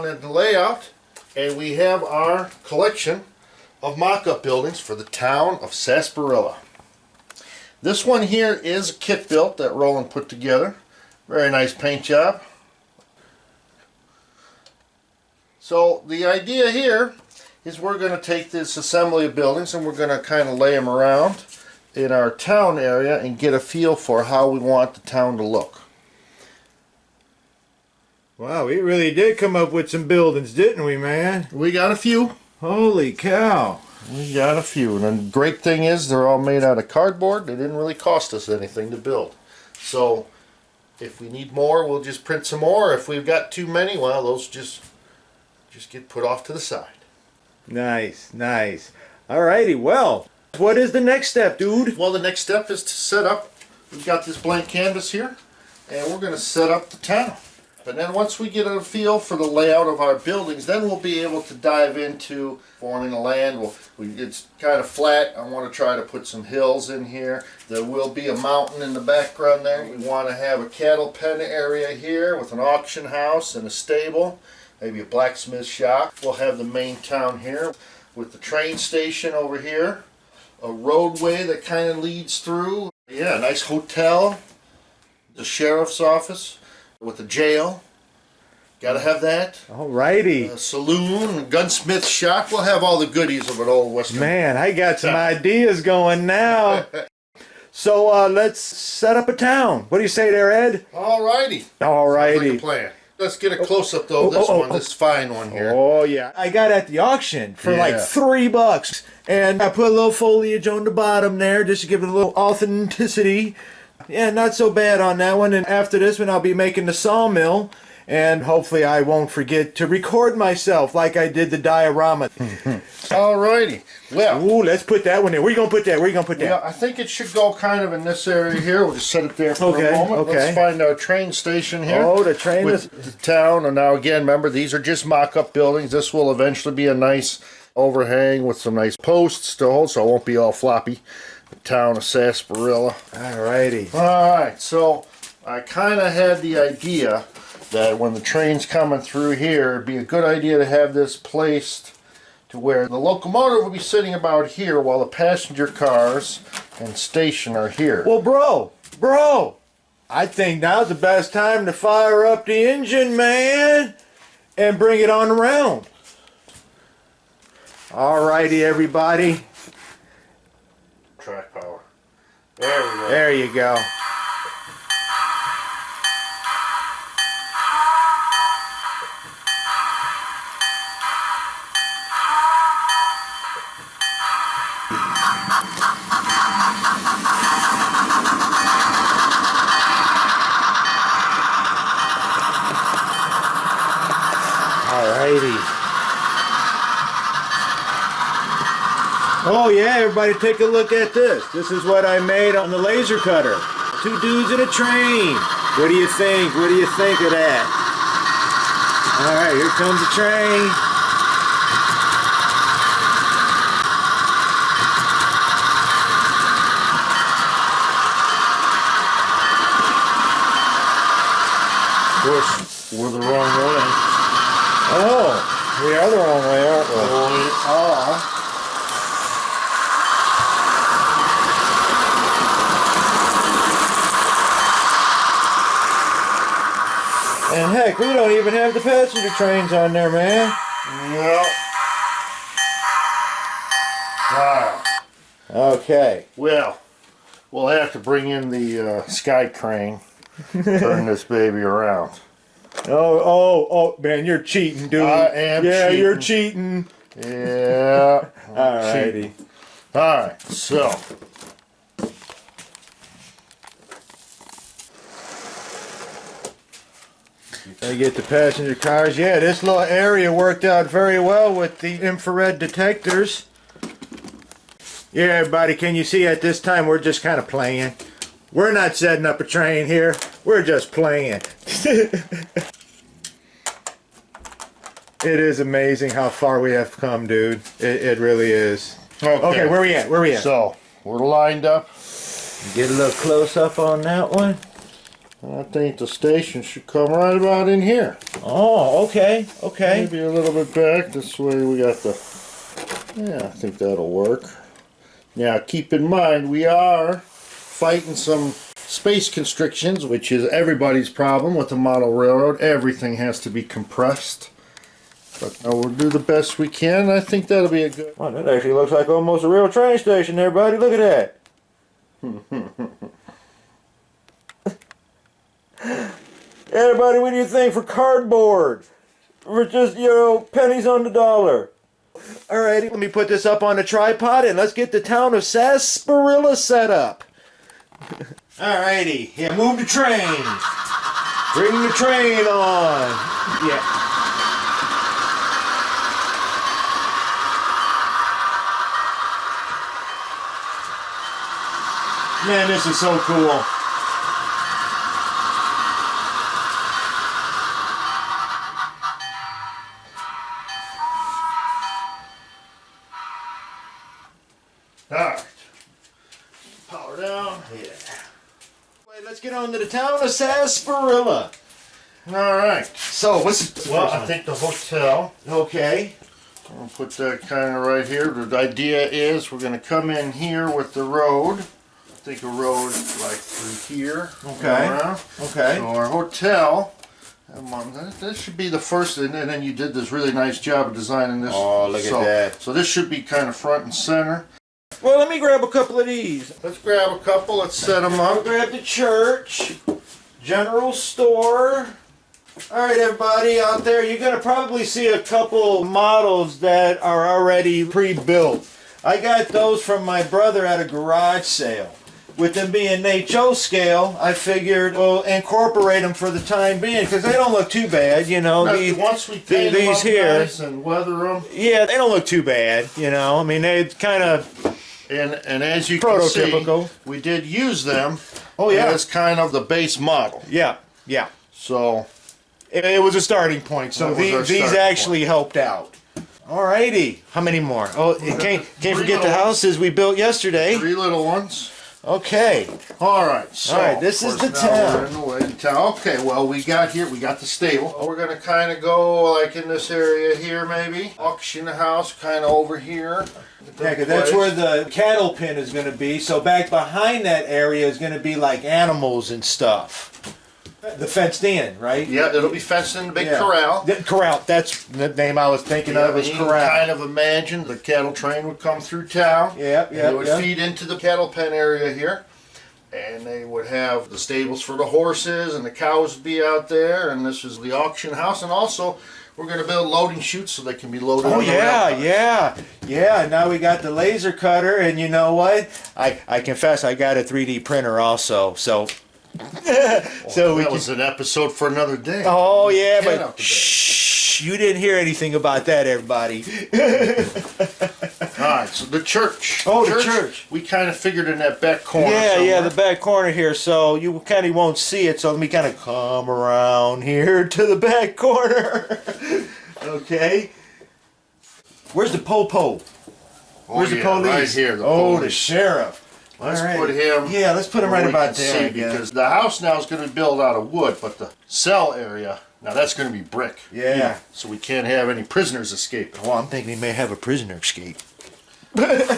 in the layout, and we have our collection of mock-up buildings for the town of Sarsaparilla. This one here is a kit built that Roland put together. Very nice paint job. So the idea here is we're going to take this assembly of buildings and we're going to kind of lay them around in our town area and get a feel for how we want the town to look. Wow, we really did come up with some buildings, didn't we, man? We got a few. Holy cow. We got a few. And the great thing is they're all made out of cardboard. They didn't really cost us anything to build. So if we need more, we'll just print some more. If we've got too many, well, those just get put off to the side. Nice, nice. Alrighty, well, what is the next step, dude? Well, the next step is to set up. We've got this blank canvas here, and we're going to set up the town. And then once we get a feel for the layout of our buildings, then we'll be able to dive into forming the land. It's kind of flat. I want to try to put some hills in here. There will be a mountain in the background there. We want to have a cattle pen area here with an auction house and a stable, maybe a blacksmith shop. We'll have the main town here with the train station over here, a roadway that kind of leads through. Yeah, a nice hotel, the sheriff's office with a jail. Gotta have that. Alrighty. A saloon, a gunsmith shop. We'll have all the goodies of an old western. Man, I got some ideas going now. So let's set up a town. What do you say there, Ed? Alrighty. Alrighty. Sounds like a plan. Let's get a close-up though of this fine one here. Oh yeah. I got at the auction for like $3. And I put a little foliage on the bottom there just to give it a little authenticity. Yeah, not so bad on that one. And after this one, I'll be making the sawmill. And hopefully I won't forget to record myself like I did the diorama. Alrighty. Well. Ooh, let's put that one in. Where you going to put that? Where you going to put that? Yeah, I think it should go kind of in this area here. We'll just set it there for a moment. Okay. Let's find our train station here. Oh, the train with the town. And now again, remember, these are just mock-up buildings. This will eventually be a nice overhang with some nice posts to hold, so it won't be all floppy. The town of Sarsaparilla. Alrighty. Alright, so I kind of had the idea that when the train's coming through here, it'd be a good idea to have this placed to where the locomotive will be sitting about here while the passenger cars and station are here. Well, bro, I think now's the best time to fire up the engine, man, and bring it on around. Alrighty, everybody. Track power. There we go. There you go. Alrighty. Oh yeah, everybody take a look at this. This is what I made on the laser cutter. Two dudes in a train. What do you think? What do you think of that? Alright, here comes the train. Of course, we're the wrong way. Oh, we are the wrong way, aren't we? Oh. And heck, we don't even have the passenger trains on there, man. Yep. Wow. Okay. Well, we'll have to bring in the sky crane. Turn this baby around. Oh, man, you're cheating, dude. I am cheating. Yeah, you're cheating. Yeah. Alrighty. Alright, so. I get the passenger cars. Yeah, this little area worked out very well with the infrared detectors. Yeah, everybody, can you see at this time we're just kind of playing? We're not setting up a train here. We're just playing. It is amazing how far we have come, dude. It really is. Okay, where we at? Where we at? So, we're lined up. Get a little close up on that one. I think the station should come right about in here. Oh, okay, okay. Maybe a little bit back. This way we got the... Yeah, I think that'll work. Now, keep in mind, we are fighting some space constrictions, which is everybody's problem with the model railroad. Everything has to be compressed. But we'll do the best we can. I think that'll be a good... Well, that actually looks like almost a real train station there, buddy. Look at that. Everybody, what do you think for cardboard? For just, you know, pennies on the dollar. Alrighty, let me put this up on a tripod and let's get the town of Sarsaparilla set up. Alrighty, yeah, move the train. Bring the train on. Yeah. Man, this is so cool. Alright. Power down. Yeah. Wait, let's get on to the town of Sarsaparilla. Alright. So, what's the Well, I think the hotel. Okay. I'll put that kind of right here. The idea is we're going to come in here with the road. I think a road like through here. Okay. Around. Okay. So our hotel, this should be the first, and then you did this really nice job of designing this. Oh, look at that. So this should be kind of front and center. Well, let me grab a couple of these. Let's grab a couple, let's set them I'll up. grab the church, general store. Alright, everybody out there, you're going to probably see a couple models that are already pre-built. I got those from my brother at a garage sale. With them being HO scale, I figured we'll incorporate them for the time being because they don't look too bad, you know. Once we paint them these up here, nice and weather them. yeah, they don't look too bad, you know. I mean, they kind of and as you can see, we did use them. Oh yeah, as kind of the base model. Yeah, yeah. So it was a starting point. So these actually helped out. Alrighty, how many more? Oh, can't forget the houses we built yesterday. 3 little ones. Okay. Alright, so alright, this is the town. Okay, well we got the stable. We're gonna kinda go like in this area here maybe. Auction house kinda over here. Yeah, because that's where the cattle pen is gonna be. So back behind that area is gonna be like animals and stuff. The fenced in, right? Yeah, it'll be fenced in the big corral. Corral, that's the name I was thinking of, is you corral. can kind of imagine the cattle train would come through town. Yeah, They would feed into the cattle pen area here. And they would have the stables for the horses, and the cows would be out there. And this is the auction house. And also, we're going to build loading chutes so they can be loaded. Oh yeah. Now we got the laser cutter, and you know what? I confess I got a 3D printer also. So that was an episode for another day. Oh yeah, but shh, you didn't hear anything about that, everybody. Alright, so the church. Oh, the church. We kind of figured in that back corner. Yeah, the back corner here, so you kind of won't see it, so let me kind of come around here to the back corner. Okay. Where's the popo? Where's the police? Right here. The sheriff. Let's put him. Yeah, let's put him right about there. Because the house now is going to be built out of wood, but the cell area now that's going to be brick. Yeah. So we can't have any prisoners escape. Well, I'm thinking he may have a prisoner escape. Okay,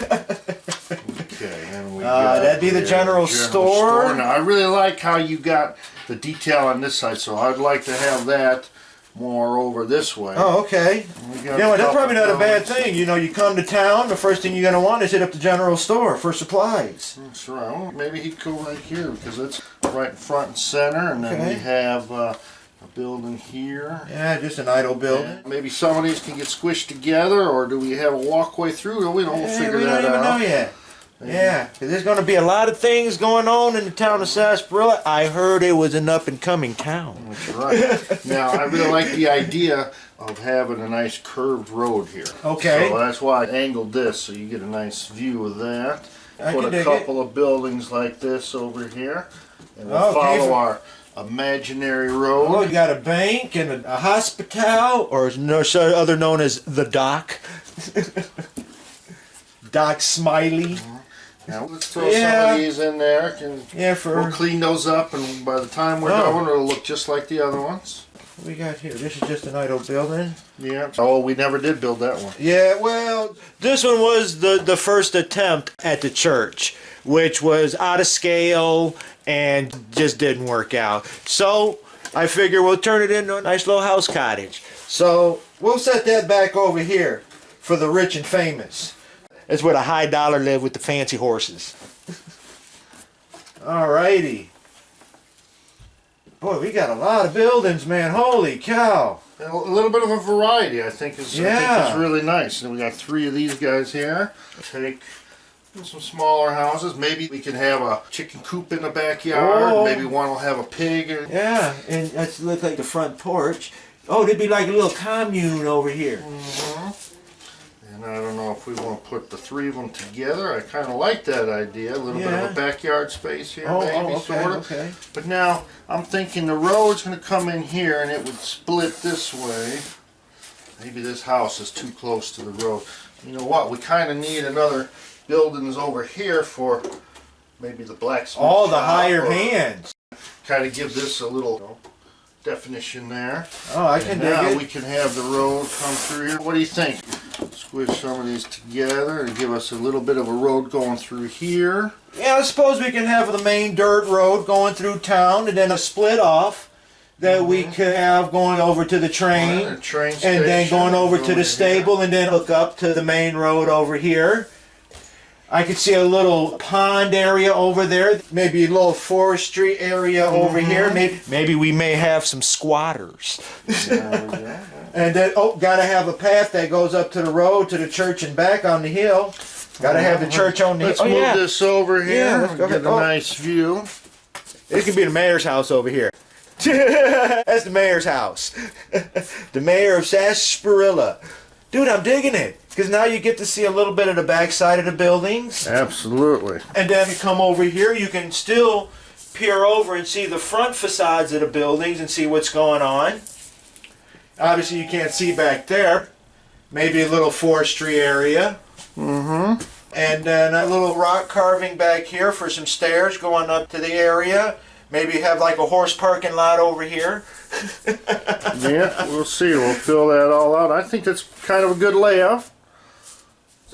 and we that'd be the general store. Now I really like how you got the detail on this side, so I'd like to have that more over this way. Oh, okay. Yeah, well, that's probably not a bad thing. You know, you come to town, the first thing you're going to want is hit up the general store for supplies. That's right. Well, maybe he'd go right here because it's right in front and center, and then we have a building here. Yeah, just an idle building. And maybe some of these can get squished together, or do we have a walkway through? We don't figure that out. We don't even know yet. Yeah, because there's going to be a lot of things going on in the town of Sarsaparilla. I heard it was an up-and-coming town. That's right. Now, I really like the idea of having a nice curved road here. Okay. So that's why I angled this, so you get a nice view of that. Put a couple of buildings like this over here, and we'll follow our imaginary road. Oh, you got a bank and a hospital, or other known as the Dock. Doc Smiley. Now let's throw some of these in there. We'll clean those up, and by the time we're done, it'll look just like the other ones. What we got here? This is just an idle building. Yeah. Oh, we never did build that one. Yeah, well, this one was the first attempt at the church, which was out of scale and just didn't work out. So I figure we'll turn it into a nice little house cottage. So we'll set that back over here for the rich and famous. That's where the high dollar live with the fancy horses. Alrighty. Boy, we got a lot of buildings, man. Holy cow. A little bit of a variety, I think, is really nice. And we got 3 of these guys here. Take some smaller houses. Maybe we can have a chicken coop in the backyard. Oh. Maybe one will have a pig. Yeah, and that looks like the front porch. Oh, there'd be like a little commune over here. Mm-hmm. And I don't know if we want to put the 3 of them together. I kind of like that idea. A little bit of a backyard space here, maybe, sort of. Okay. But now, I'm thinking the road's going to come in here and it would split this way. Maybe this house is too close to the road. You know what? We kind of need another buildings over here for maybe the blacksmith shop, the higher hands. Kind of give this a little definition there. Oh, I can dig it. Now we can have the road come through here. What do you think? Squish some of these together and give us a little bit of a road going through here. Yeah, I suppose we can have the main dirt road going through town and then a split off that we could have going over to the train, and then going over to the stable and then hook up to the main road over here. I could see a little pond area over there, maybe a little forestry area over here. Maybe we may have some squatters. There we go. And then, gotta have a path that goes up to the road, to the church and back on the hill. Gotta have the church on the hill. Let's move this over here. Yeah, let's go get a nice view. It could be the mayor's house over here. That's the mayor's house. The mayor of Sarsaparilla. Dude, I'm digging it. Because now you get to see a little bit of the backside of the buildings. Absolutely. And then you come over here, you can still peer over and see the front facades of the buildings and see what's going on. Obviously you can't see back there. Maybe a little forestry area. Mm-hmm. And then a little rock carving back here for some stairs going up to the area. Maybe have like a horse parking lot over here. Yeah, we'll see. We'll fill that all out. I think that's kind of a good layout.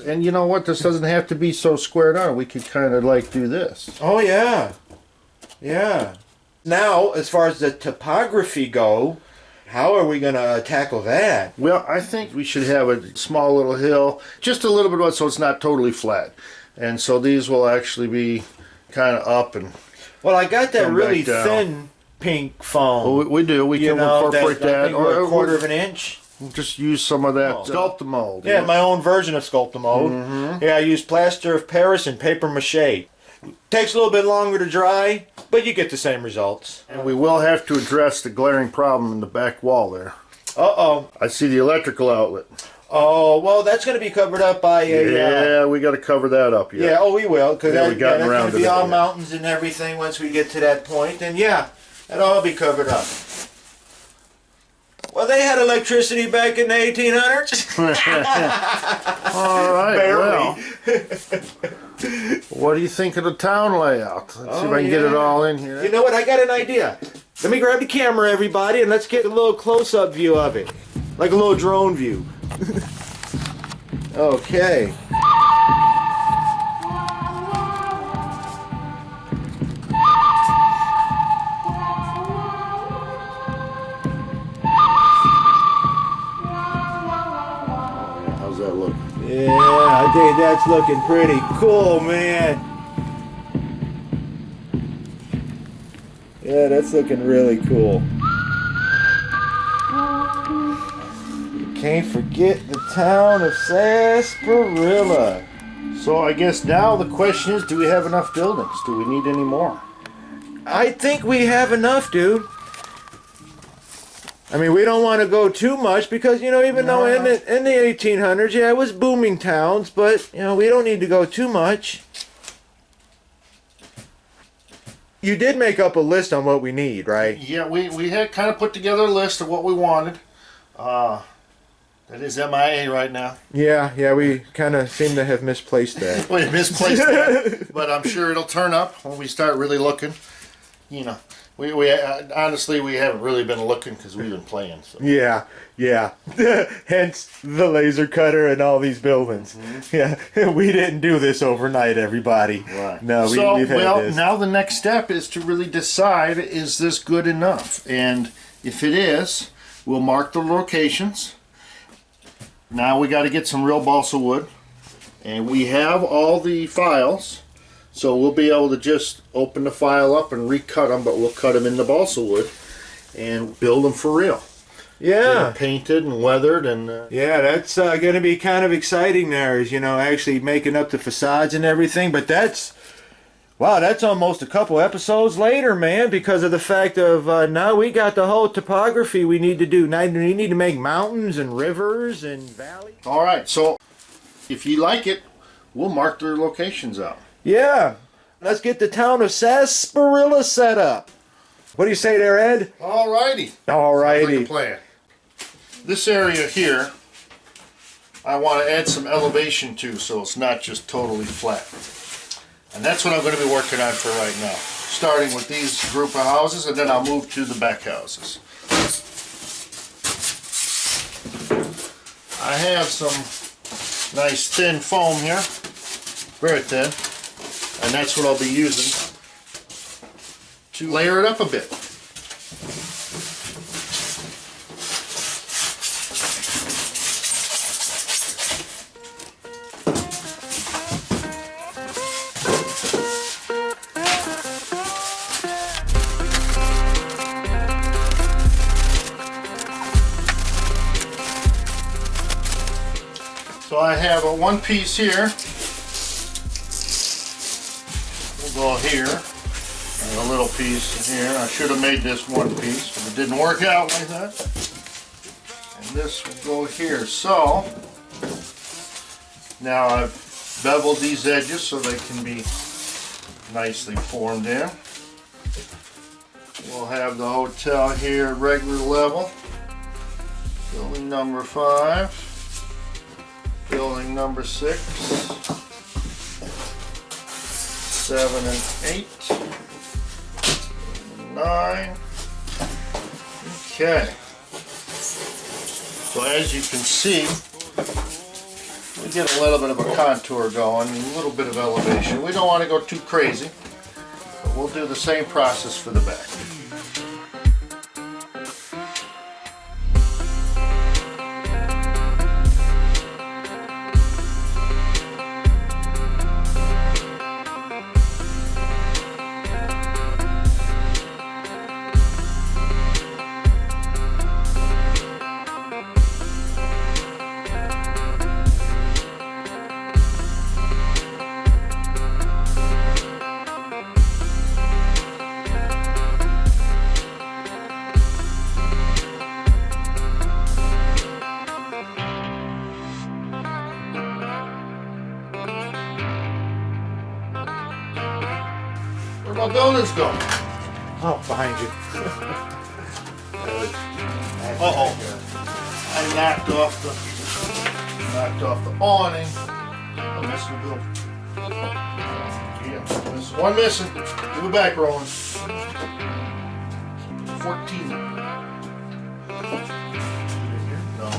And you know what? This doesn't have to be so squared on. We could kind of like do this. Oh, yeah. Yeah. Now, as far as the topography go, how are we going to tackle that? Well, I think we should have a small little hill, just a little bit of it so it's not totally flat. And so these will actually be kind of up and well, I got that really thin pink foam. Well, we do. We can incorporate that. Or a quarter of an inch. We'll just use some of that Sculptamold. Yeah, my own version of Sculptamold. Mm-hmm. Yeah, I use plaster of Paris and paper mache. Takes a little bit longer to dry, but you get the same results. And we will have to address the glaring problem in the back wall there. Uh-oh. I see the electrical outlet. Oh, well, that's going to be covered up by a... Yeah, we got to cover that up yet. Yeah, we will, because that's going to be all it. Mountains and everything once we get to that point. And yeah, that'll all be covered up. Well, they had electricity back in the 1800s. All right, barely. Well, what do you think of the town layout? Let's see if I can get it all in here. You know what? I got an idea. Let me grab the camera, everybody, and let's get a little close-up view of it. Like a little drone view. Okay. How's that look? Yeah, I think that's looking pretty cool, man. Yeah, that's looking really cool. Can't forget the town of Sarsaparilla. So I guess now the question is, do we have enough buildings? Do we need any more? I think we have enough, dude. I mean, we don't want to go too much because, you know, even though in the 1800s, yeah, it was booming towns, but, you know, we don't need to go too much. You did make up a list on what we need, right? Yeah, we had kind of put together a list of what we wanted. That is MIA right now. Yeah, we kind of seem to have misplaced that. We misplaced that, but I'm sure it'll turn up when we start really looking. You know, we honestly we haven't really been looking because we've been playing. So. Yeah. Hence the laser cutter and all these buildings. Mm-hmm. Yeah, we didn't do this overnight, everybody. Right. No, we've had this. Now the next step is to really decide, is this good enough? And if it is, we'll mark the locations. Now we got to get some real balsa wood, and we have all the files, so we'll be able to just open the file up and recut them, but we'll cut them in the balsa wood and build them for real. Yeah, painted and weathered, and yeah, that's going to be kind of exciting. There is, actually making up the facades and everything, but that's almost a couple episodes later, man, because of the fact of now we got the whole topography we need to do. Now we need to make mountains and rivers and valleys. All right, so if you like it, we'll mark their locations out. Yeah, let's get the town of Sarsaparilla set up. What do you say there, Ed? All righty. All righty. Sounds like a plan. This area here, I want to add some elevation to, so it's not just totally flat. And that's what I'm going to be working on for right now. Starting with these group of houses, and then I'll move to the back houses. I have some nice thin foam here, very thin, and that's what I'll be using to layer it up a bit. So I have a one piece here. We'll go here, and a little piece here. I should have made this one piece, but it didn't work out like that. And this will go here. So now I've beveled these edges so they can be nicely formed in. We'll have the hotel here at regular level. Building number 5. Building number 6, 7 and 8, 9. Okay. So as you can see, we get a little bit of a contour going, and a little bit of elevation. We don't want to go too crazy, but we'll do the same process for the back. Where my buildings go? Oh, behind you. Uh-oh. I knocked off the awning. I'm missing the building. Yeah, one missing. Give it back, Roland. 14. No.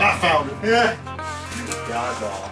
I found it. Yeah. Godball.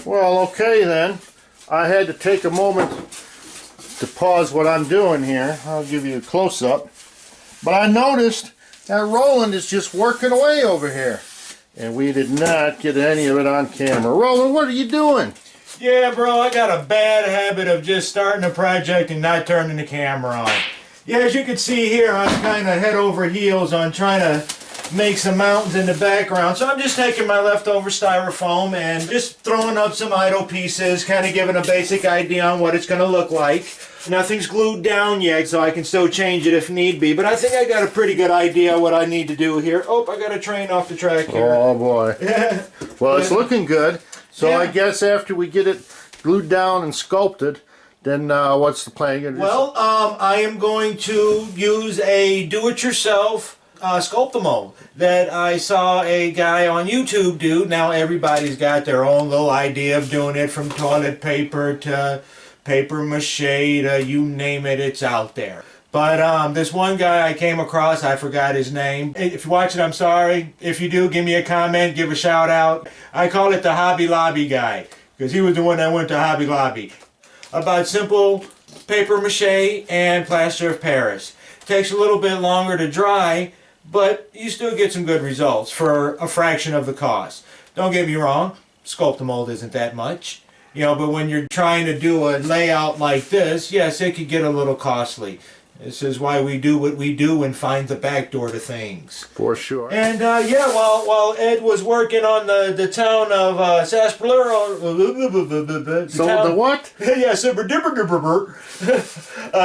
Well, okay then. I had to take a moment to pause what I'm doing here. I'll give you a close-up. But I noticed that Roland is just working away over here. And we did not get any of it on camera. Roland, what are you doing? Yeah, bro, I got a bad habit of just starting a project and not turning the camera on. Yeah, as you can see here, I'm kind of head over heels on trying to make some mountains in the background. So I'm just taking my leftover styrofoam and just throwing up some idle pieces, kind of giving a basic idea on what it's going to look like. Nothing's glued down yet, so I can still change it if need be. But I think I got a pretty good idea what I need to do here. Oh, I got a train off the track here. Oh, boy. Well, it's looking good. So yeah. I guess after we get it glued down and sculpted, then what's the plan? Well, I am going to use a do-it-yourself Sculptamold that I saw a guy on YouTube do. Now everybody's got their own little idea of doing it, from toilet paper to paper mache to you name it, it's out there. But this one guy I came across, I forgot his name. If you watch it, I'm sorry. If you do, give me a comment, give a shout out. I call it the Hobby Lobby guy, because he was the one that went to Hobby Lobby. About simple paper mache and plaster of Paris. Takes a little bit longer to dry, but you still get some good results for a fraction of the cost. Don't get me wrong, Sculptamold isn't that much. You know, but when you're trying to do a layout like this, yes, it could get a little costly. This is why we do what we do and find the back door to things. For sure. And yeah, while Ed was working on the town of Sarsaparilla, the what? Yeah,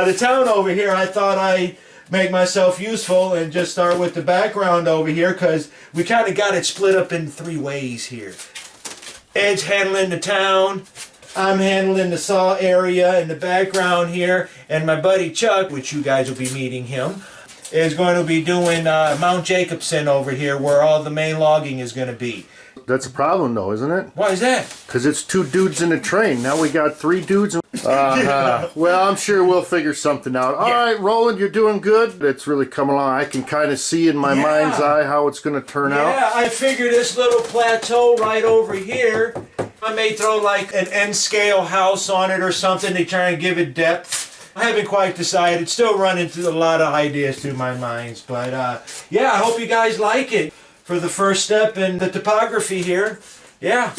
the town over here, I thought I'd make myself useful and just start with the background over here, because we kind of got it split up in 3 ways here. Ed's handling the town, I'm handling the saw area in the background here, and my buddy Chuck, which you guys will be meeting him, is going to be doing Mount Jacobson over here, where all the main logging is going to be. That's a problem though, isn't it? Why is that? Because it's 2 dudes in a train. Now we got 3 dudes. Well, I'm sure we'll figure something out. All right, Roland, you're doing good. It's really coming along. I can kind of see in my mind's eye how it's going to turn out. Yeah, I figured this little plateau right over here, I may throw like an N-scale house on it or something to try and give it depth. I haven't quite decided. Still running through a lot of ideas through my minds. But yeah, I hope you guys like it for the first step in the topography here. Yeah.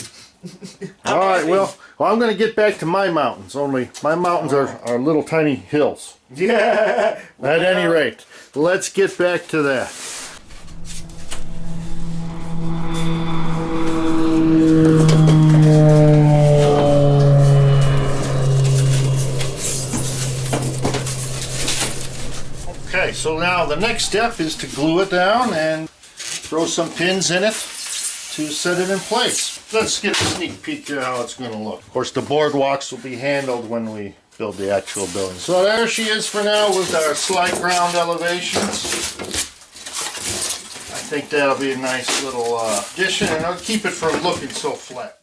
All right, well, I'm going to get back to my mountains. Only my mountains are little tiny hills. Yeah. At any rate, let's get back to that. Okay, so now the next step is to glue it down and throw some pins in it to set it in place. Let's get a sneak peek at how it's going to look. Of course, the boardwalks will be handled when we build the actual building. So there she is for now with our slight ground elevations. I think that'll be a nice little addition, and I'll keep it from looking so flat.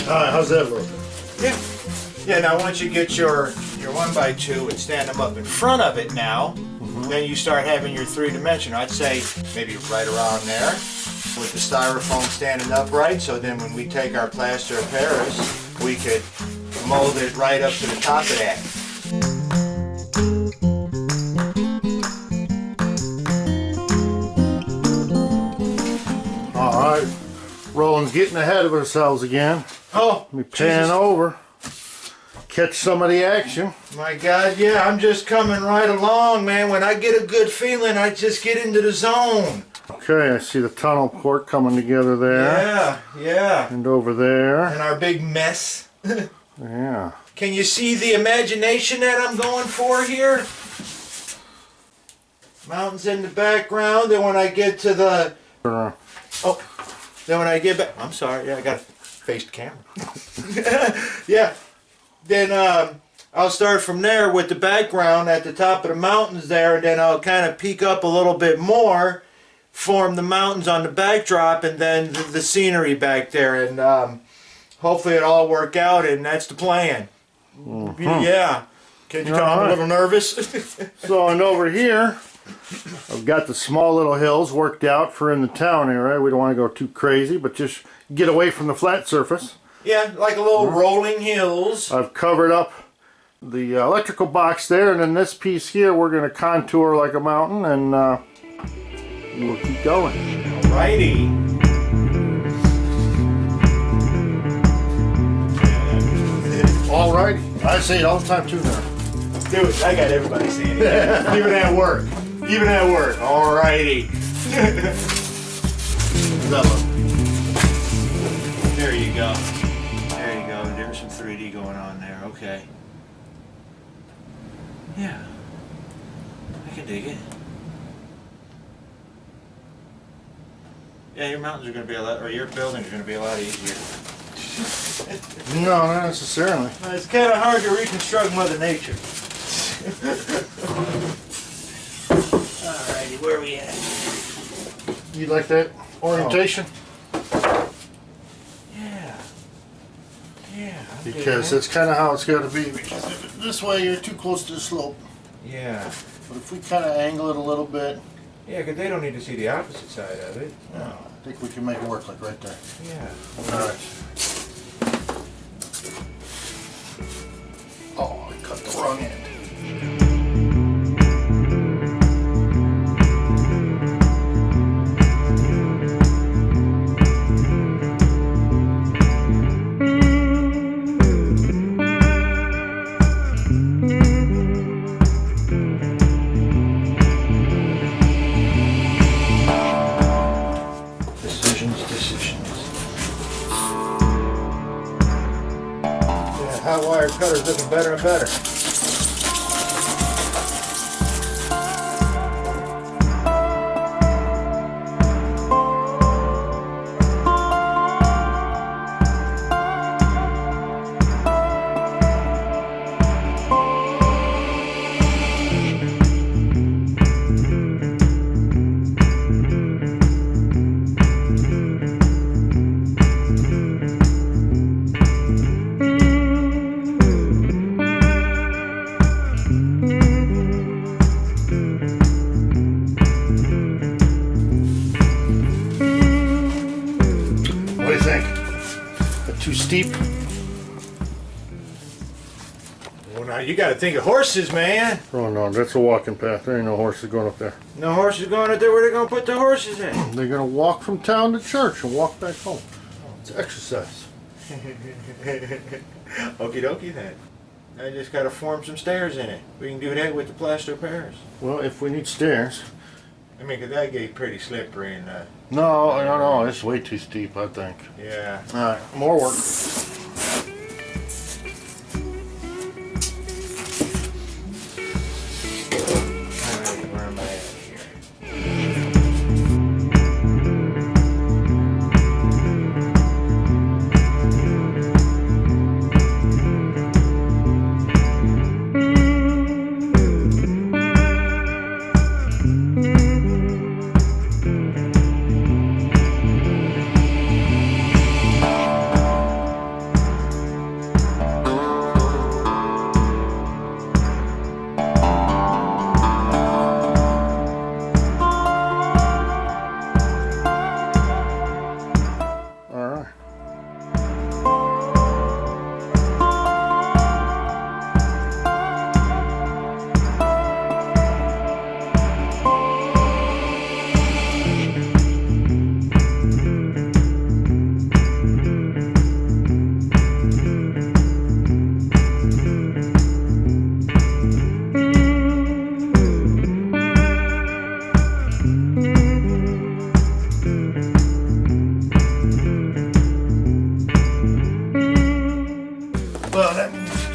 How's that look? Yeah. Yeah, now once you get your 1x2 and stand them up in front of it now, then you start having your 3-dimensional. I'd say maybe right around there with the styrofoam standing upright, so then when we take our plaster of Paris, we could mold it right up to the top of that. Alright, Roland's getting ahead of ourselves again. Oh, let me pan Jesus. over, catch some of the action. My God, yeah, I'm just coming right along, man. When I get a good feeling, I just get into the zone. Okay, I see the tunnel port coming together there. Yeah, yeah. And over there. And our big mess. Yeah. Can you see the imagination that I'm going for here? Mountains in the background, and when I get to the... Oh, then when I get back... I'm sorry, yeah, I got to face the camera. Yeah. Then I'll start from there with the background at the top of the mountains there, and then I'll kind of peek up a little bit more, form the mountains on the backdrop, and then the scenery back there, and hopefully it'll all work out, and that's the plan. Yeah. Can you tell I'm a little nervous? So, and over here, I've got the small little hills worked out for in the town area. We don't want to go too crazy, but just get away from the flat surface. Yeah, like a little rolling hills. I've covered up the electrical box there, and then this piece here we're going to contour like a mountain, and we'll keep going. Alrighty. Alrighty. I say it all the time too now. Dude, I got everybody saying it. Even at work. Even at work. Alrighty. There you go. There you go. There's some 3D going on there. Okay. Yeah. I can dig it. Yeah, your mountains are going to be a lot, or your buildings are going to be a lot easier. No, not necessarily. It's kind of hard to reconstruct Mother Nature. Alrighty, where are we at? You like that orientation? Oh. Yeah. Yeah. Because that's kind of how it's got to be. Because if it's this way, you're too close to the slope. Yeah. But if we kind of angle it a little bit. Yeah, because they don't need to see the opposite side of it. No. I think we can make it work like right there. Yeah. Alright. Oh, I cut the wrong end. Hot wire cutter's looking better and better. Steep. Well, now you got to think of horses, man. Oh no, that's a walking path. There ain't no horses going up there. No horses going up there. Where they gonna put the horses in? They're gonna walk from town to church and walk back home. It's exercise. Okie dokie then. I just got to form some stairs in it. We can do that with the plaster of Paris. Well, if we need stairs. I mean, 'cause that gate pretty slippery and. No, it's way too steep, I think. Yeah. All right, more work. Alright, where am I at here?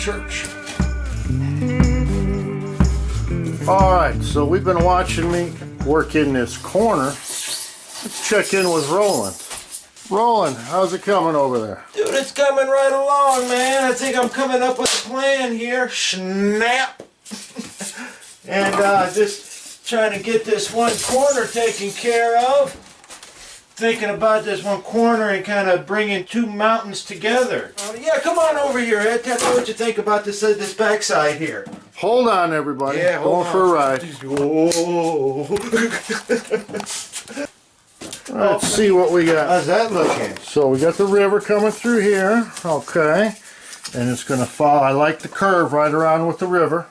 church. Alright, so we've been watching me work in this corner. Let's check in with Roland. Rolling. How's it coming over there? Dude, it's coming right along, man. I think I'm coming up with a plan here. Snap! And just trying to get this one corner taken care of. Thinking about this one corner and kind of bringing two mountains together. Yeah, come on over here, Ed. Tell me what you think about this backside here. Hold on, everybody. Yeah, going for a ride. Whoa. Let's see what we got. How's that looking? So we got the river coming through here. Okay. And it's going to follow. I like the curve right around with the river.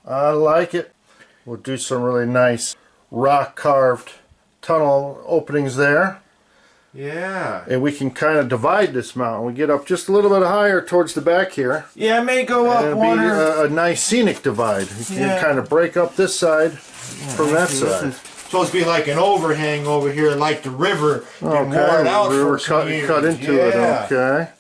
I like it. We'll do some really nice rock carved tunnel openings there. Yeah. And we can kind of divide this mountain. We get up just a little bit higher towards the back here. Yeah, I may go up and one it'll be or... a nice scenic divide. You can kind of break up this side from that side. Supposed to be like an overhang over here, like the river. Okay, wore it out river for some years. cut into it. Okay.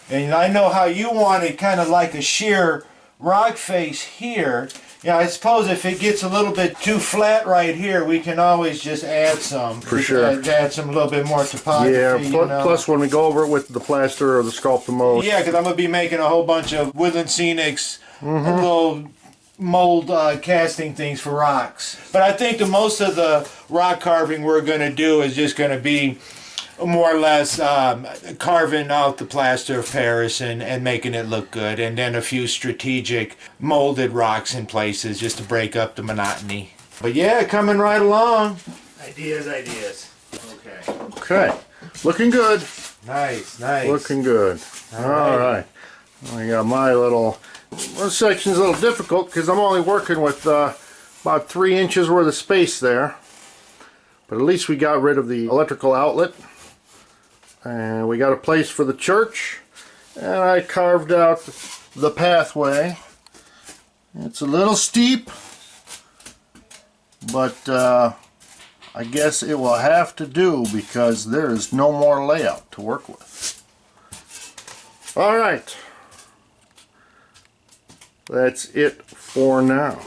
And I know how you want it, kind of like a sheer rock face here. Yeah, I suppose if it gets a little bit too flat right here, we can always just add some. For sure. Add some a little bit more topography. Yeah, you know. plus when we go over it with the plaster or the Sculptamold. Yeah, because I'm going to be making a whole bunch of Woodland Scenics, little mold casting things for rocks. But I think the most of the rock carving we're going to do is just going to be more or less carving out the plaster of Paris and making it look good, and then a few strategic molded rocks in places just to break up the monotony. But yeah, coming right along. Ideas. Okay. Looking good. Nice. Looking good. All right. I got my little section's a little difficult because I'm only working with about 3 inches worth of space there. But at least we got rid of the electrical outlet. And we got a place for the church. And I carved out the pathway. It's a little steep, but I guess it will have to do because there is no more layout to work with. All right. That's it for now.